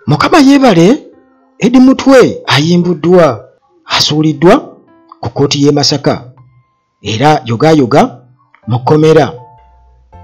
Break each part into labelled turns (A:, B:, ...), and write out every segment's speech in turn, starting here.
A: Mukama yebale Eddie Mutwe ayimbuddwa asuuliddwa ku kkooti y'e Masaka era yoga mu kkomera.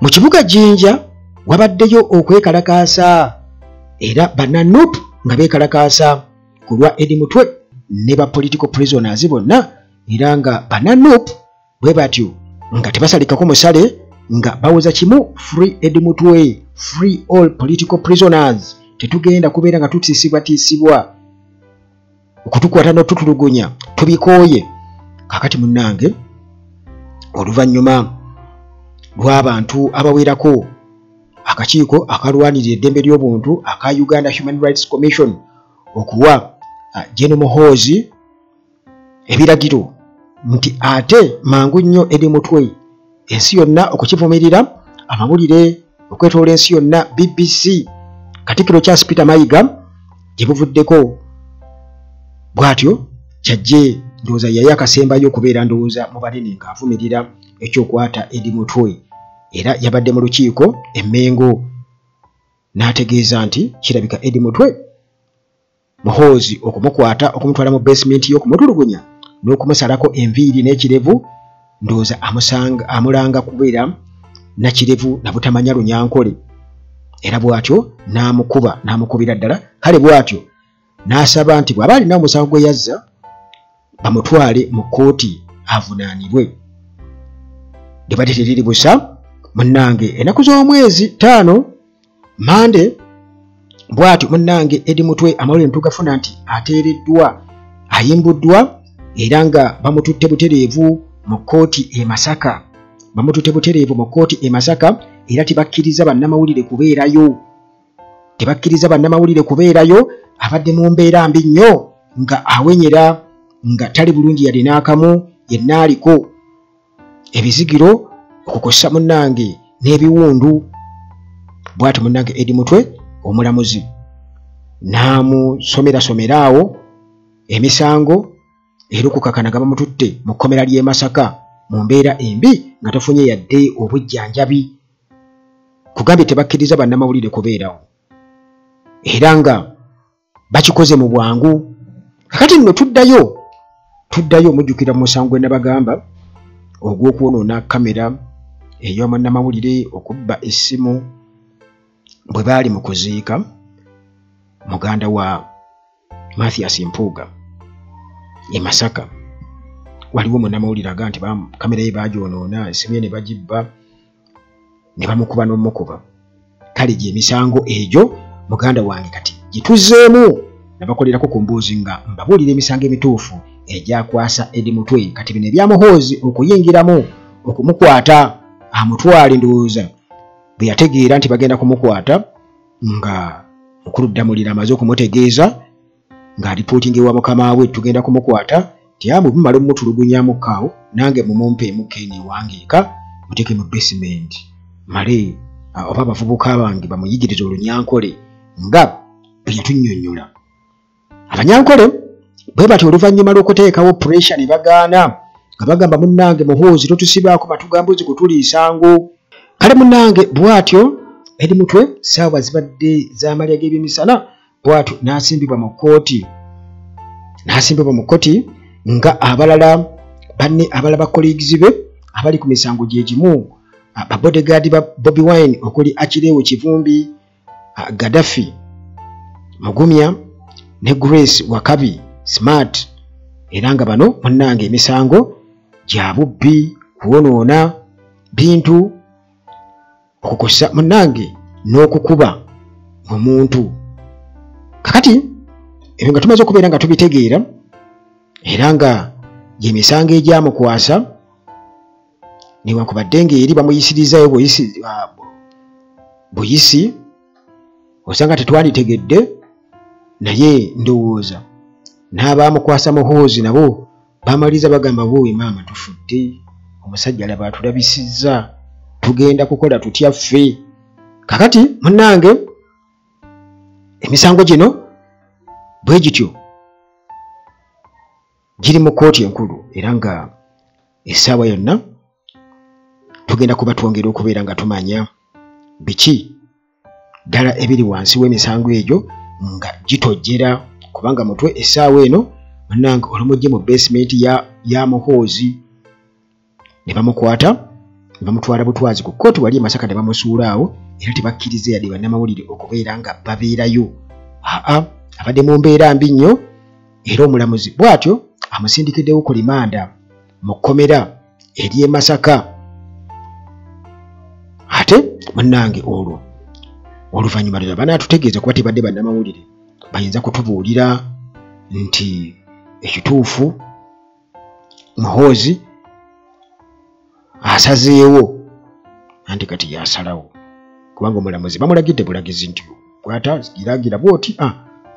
A: Mu kibuga Jinja wabaddeyo okwekalakaasa era banna Nuupu nga beekalakaasa ku lwa Eddie Mutwe ne ba political prisoners bonna era nga banna Nuupu bwe batyo nga tebasalikako musale nga bawoza kimu free Eddie Mutwe, free all political prisoners. Tetugenda kubeera nga tutiisibwa okutukwata n'otutulugunya tubikooye. Kakati munnange oluvannyuma lw'abantu abawerako akakiiko akalwanirira eddembe ly'obuntu aka Uganda Human Rights Commission okuwa General Muhoozi ebiragiro nti ate mangu nnyo Eddie Mutwe ensi yonna okukivumirira, amawulire okwetoola ensi yonna, BBC, Katikkiro Charles Peter Mayiga gye buvuddeko bw'atyo kyajje ndowooza yali akasembayo okubeera ndowooza mu banene ng'avumirira ekyokwata Eddie Mutwe era yabadde mu lukiiko e Mengo n'ategeeza nti kirabika Eddie Mutwe Muhoozi okumukwata okumutwala mu basement y'okumutulugunya n'okumusalako enviiri n'ekirevu ndowooza amulanga kubeera na kirevu na butamanya Lunyankole era bw'atyo n'amukubira ddala. Kale bw'atyo n'asaba nti bw'aba alina omusango gwe yazza bamutwale mu kkooti avunaanibwe. Libadde teriri busa munnange ennaku z'omwezi 5 Mande bw'atyo munnange Eddie Mutwe amawulire ntugafuna nti ateereddwa ayimbuddwa era nga bamututte butereevu mu kkooti e Masaka. Bamututte butereevu mu kkooti e Masaka era tebakkiriza bannamawulire kubeerayo. Abadde mu mbeera mbi nnyo nga awenyera nga tali bulungi yali n'akamu yenna aliko ebizigiro okukosa munnange n'ebiwundu. Bw'atyo munnange Eddie Mutwe omulamuzi n'amusomera awo emisango era okukakana nga bamututte mu kkomera ly'e Masaka mu mbeera embi nga tafunye yadde obujjanjabi. Kugambye tebakkiriza bannamawulire kubeerawo era nga bakikoze mu bwangu. Kakati nno tuddayo mujjukira mu musango gwe nabagamba ogw'okwonoona kamera ey'abannamawulire, okubba essimu bwe baali mu kuziika muganda wa Mathias Mpuuga e Masaka. Waliwo munnamawulire aga nti kamera ye bagyonoona, essimu ye ne bagibba ne bamukuba n'omukuba. Kale gye emisango egyo muganda wange kati gituzzeemu nabakolerako ku mbuuzi nga mbabuulira emisango emituufu egyakwasa Eddie Mutwe. Kati bino ebya Muhoozi okuyingiramu okumukwata amutwale ndowooza bwe yategeera nti bagenda kumukwata nga mukulu Ddamulira amaze okumutegeeza ng'alipootinga ewa mukama we tugenda kumukwata tiamu bumala omutulugunyaamu kaawo nange mumumpeemu Keeni wangeeka muteeke mu basement male oba abavubuka bange bamuyigiriza Olunyankole nga bwe yatunnyonnyola. Abanyankole bwe batyo oluvannyuma lw'okuteekawo pressure ne bagaana nga bagamba munnange Muhoozi totusibaako matugambuzi kutuliisango. Kale munnange bw'atyo Eddie Mutwe ssaawa zibadde z'amalya g'ebyemisana bw'atyo n'asimbibwa mu kkooti nga abalala banne abalaba colleagues be abali ku misango gye gimu bodyguard ba Bobi Wine okuli Akireewo Kivumbi, Gaddafi Mugumya ne Grace Wakabi Smart era nga bano munnange emisango gya bubbi, kuwonoona bintu, okukosa munnange n'okukuba omuntu. Kakati ebyo nga tumaze okubeera nga tubitegeera era nga gy'emisango egyamukwasa newankubadde ng'eri bamuyisirizayo buyisi osanga tetwanditegedde naye ndowooza n'abaamukwasa Muhoozi nabo bamaliza bagamba wowe maama tufudde omusajja laba atulabisizza tugenda kukola tutya ffe. Kakati munnange emisango gino bwe gityo giri mu kkooti enkulu era nga essaawa yonna tugenda kuba twongera okubeera nga tumanya biki ddala ebiri wansi w'emisango egyo nga gitojera kubanga mutwe essaawa eno munnange olumujje mu basement ya Muhoozi ne bamukwata ne bamutwala butwazi ku kkooti wali e Masaka ne bamusuula awo era tebakkiriza yadde bannamawulire okubeera nga babeerayo. Abadde mu mbeera mbi nnyo era omulamuzi bw'atyo amusindikiddewo ku limanda mu kkomera eri e Masaka. Ate munnange olwo oluvannyuma ddala banaatutegeeza kuba tebadde bannamawulire bayinza kutubuulira nti ekituufu Muhoozi asazeewo anti kati yasalawo kubanga omulamuzi bamulagidde bulagizi nti kwata giragira bwoti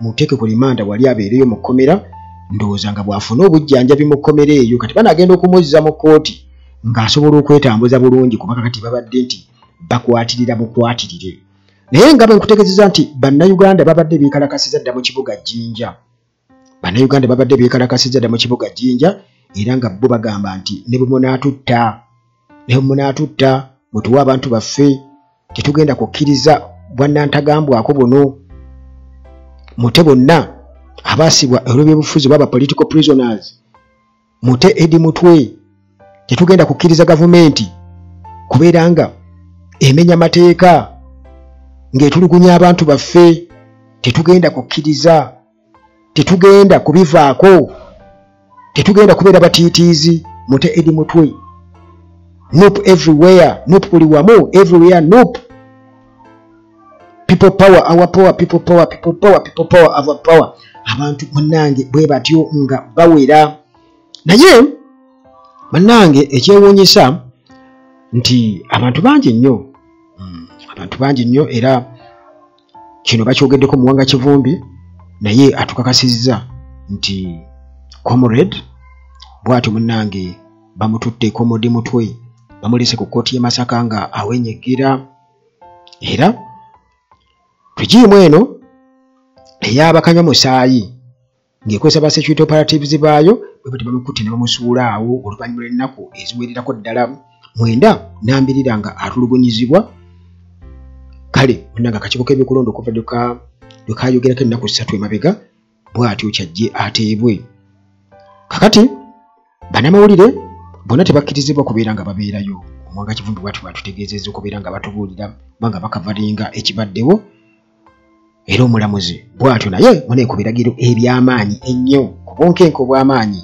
A: muteeke ku limanda wali abeereyo mu kkomera ndowooza nga bw'afuna obujjanjabi mu kkomera eyo kati banagenda okumuzza mu kkooti ng'asobola okwetambuza bulungi kubanga kati babadde nti bakwatirira mukwatirire. Naye nga bwe nkutegeezeza nti bannayuganda babadde beekalakasiza dda mu kibuga Jinja. Bannayuganda babadde beekalakasiza dda mu kibuga Jinja era nga bo bagamba nti ne bwe munaatutta mutuwe abantu baffe tetugenda kukkiriza bwannantagambwako buno. Mute bonna abaasibwa olw'ebyobufuzi baba political prisoners. Mute Edi Mutwe tetugenda kukkiriza gavumenti kubeera nga emenya mateeka ng'etulugunya abantu baffe. Tetugenda kukkiriza, tetugenda kubivaako, tetugenda kubeera batiitiizi. Mute Edi Mutwe. Nope everywhere, nope buli wamu, everywhere nope. People power, our power, people power, people power, people power, our power. Abantu munnange bwe batyo nga bawera. Naye munnange ekyewuunyisa nti abantu bangi nnyo era kino bakyogeddeko Muwanga Kivumbi naye atukakasizza nti comrade bw'atyo munnange bamututte Komodi Mutwe bamulese ku kkooti y'e Masaka nga awenyegira era tugiimu eno ey'abakanywa musaayi ng'ekozesa ba security operatives baayo bwe bati bamukutte ne bamusuula awo oluvannyuma lw'ennaku eziwererako ddala 9 nga atulugunyizibwa. Kale munnange akakiiko k'ebyokulonda okuva lwe kaayogerako ennaku 3 emabega bw'atyo kyajje ateebwe. Kakati bannamawulire bonna tebakkirizibwa kubeera nga babeerayo. Muwanga Kivumbi bw'atyo bw'atutegeezezza okubeera nga batubuulira kubanga bakavalinga ekibaddewo. Era omulamuzi bw'atyo naye muneeko biragiro eby'amaanyi ennyo ku bunkenke obw'amaanyi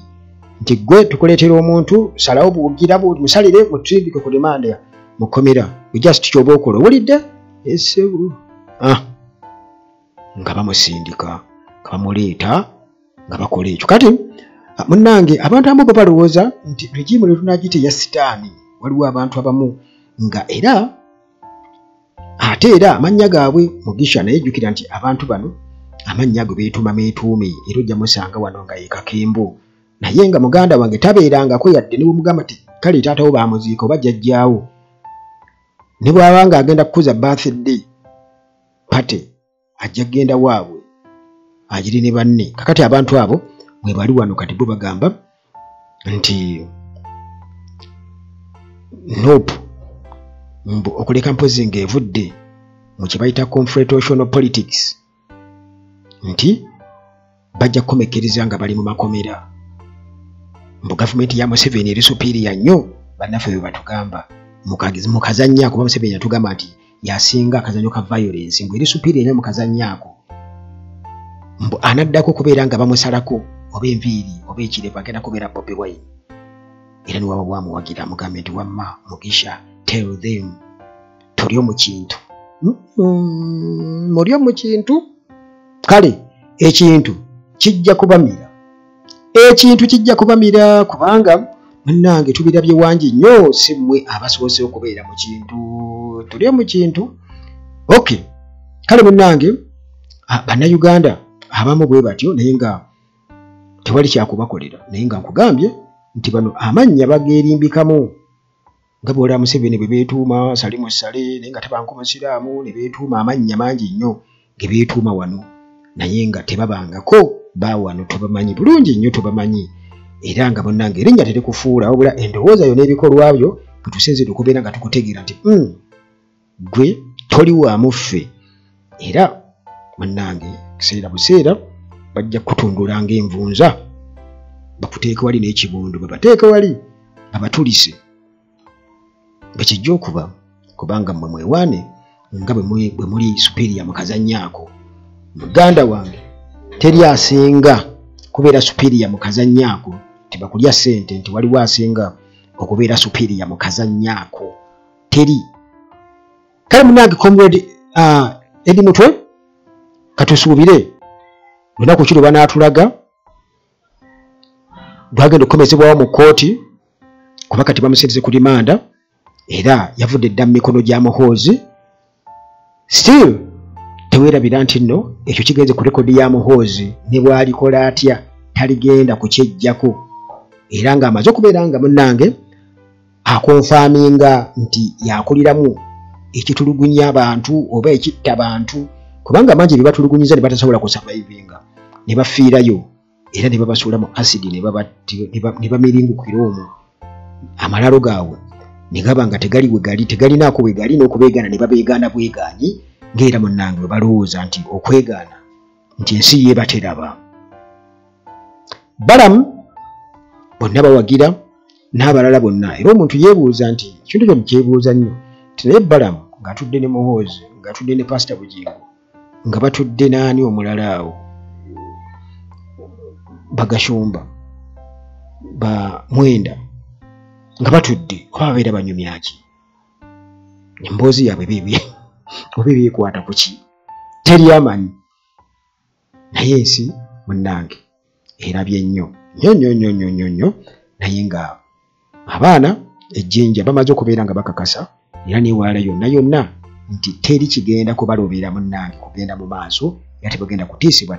A: nti gwe tukuleetera omuntu salawo buugira musalire mutindike ku limanda mu kkomera just kyoba okola owulidde esebu nga bamusindika nga bamuleeta nga bakola ekyo. Kati munnange abantu abamu balowooza nti regimu letunagite ya sitaani waliwo abantu abamu nga era ate era amannya gaabwe Mugisha naye jjukira nti abantu bano amannya ago beetuuma meetuumi era ojja musanga wano nga ye Kakembo naye nga muganda wange tabeerangako yadde ne bwemugamba ti kale taatawo baamuziika oba jjajjaawo ne bw'aba nga agenda kukuza birthday pate ajja kgenda waabwe agiri ne banne. Kakati abantu abo mwe bali wano kati bo bagamba nti nope okuleka mpozi ng'evudde mu kye bayita confrontational politics nti bajja kukomekereza nga bali mu makomera. Mbu gavumenti ya Museveni eri superior nnyo bannaffe bwe batugamba mu kazannya kuba Museveni yatugamba nti yasinga akazannyo ka violence mbu eri superior nnyo mu kazannyaako. Mbu anaddako kubeera nga bamusalako oba enviiri oba ekirevu agenda kubeera Bobi Wine era niwaba bwamuwagira amugambe nti wamma Mugisha tell them tuli mu kintu muli mu kintu kale ekintu kijja kubamira kubanga munnange tubirabye wangi nnyo si mmwe abasoose okubeera mu kintu tuli mu kintu. Okay kale munnange bannayuganda abamu bwe batyo naye nga tewali kyakubakolera naye nga nkugambye nti bano amannya bageerimbikamu nga bw'olaba Museveni bwe beetuuma Salimu Sale naye nga tebanko musiraamu ne beetuuma amannya mangi nnyo ge beetuuma wano naye nga tebabangako baawano tubamanyi bulungi nnyo tubamanyi era nga bonnange erinnya terikufuula wabula endowooza yo n'ebikolwa byo bitusinzira okubeera nga tukutegeera nti gwe toli wa muffe era bonnange kiseera buseera bajja kutundulanga envunza bakuteeka wali n'ekibondo babateeka wali babatulise bekijja okuba kubanga mmwe mwewaane nga bwe muli superior mu kazannyaako. Muganda wange teri asinga kubeera superior mu kazannyaako tebakulya ssente nti waliwo asinga okubeera superior mu kazannyaako teri. Kale munange comrade Eddie Mutwe katusuubire lunaku ki lwe banaatulaga lwagenda okukomezebwawo mu kkooti kuba kati bamusindize ku rimanda era yavudde dda mu mikono gya Muhoozi. Still teweerabira nti nno ekyo kigenze ku rekodi ya Muhoozi ne bw'alikola atya taligenda kukyejjako era ng'amaze okubeera nga munnange akonfaaminga nti yakuliramu ekitulugunya abantu oba ekitta abantu kubanga mangi bye batulugunyiza ne batasobola kusurvivinga ne bafiirayo era ne babasuula mu acid ne bamiringukira omwo amalalo gaabwe ne gaba nga tegali we gali tegalinaako we gali n'okubeegaana ne babeegaana bwegaanyi ng'era munnange bwe balowooza nti okwegaana nti ensi ye bateraba. Balamu bonna bawagira n'abalala bonna era omuntu yeebuuza nti ekintu ekyo mukyebuuza nnyo nti naye Balamu ng'atudde ne Muhoozi ng'atudde ne Pastor Bugingo nga batudde n'ani omulala awo Bagashumba ba Mwenda nga batudde oba babeera banyumya ki emboozi yaabwe bibye oba ebyekwata ku ki teri amanyi naye ensi munnange erabye nnyo nnyo naye nga abaana ejjinja bamaze okubeera nga bakakasa era neewala yonna nti teri kigenda kubalobera munnange kugenda mu maaso era tebagenda kutiisibwa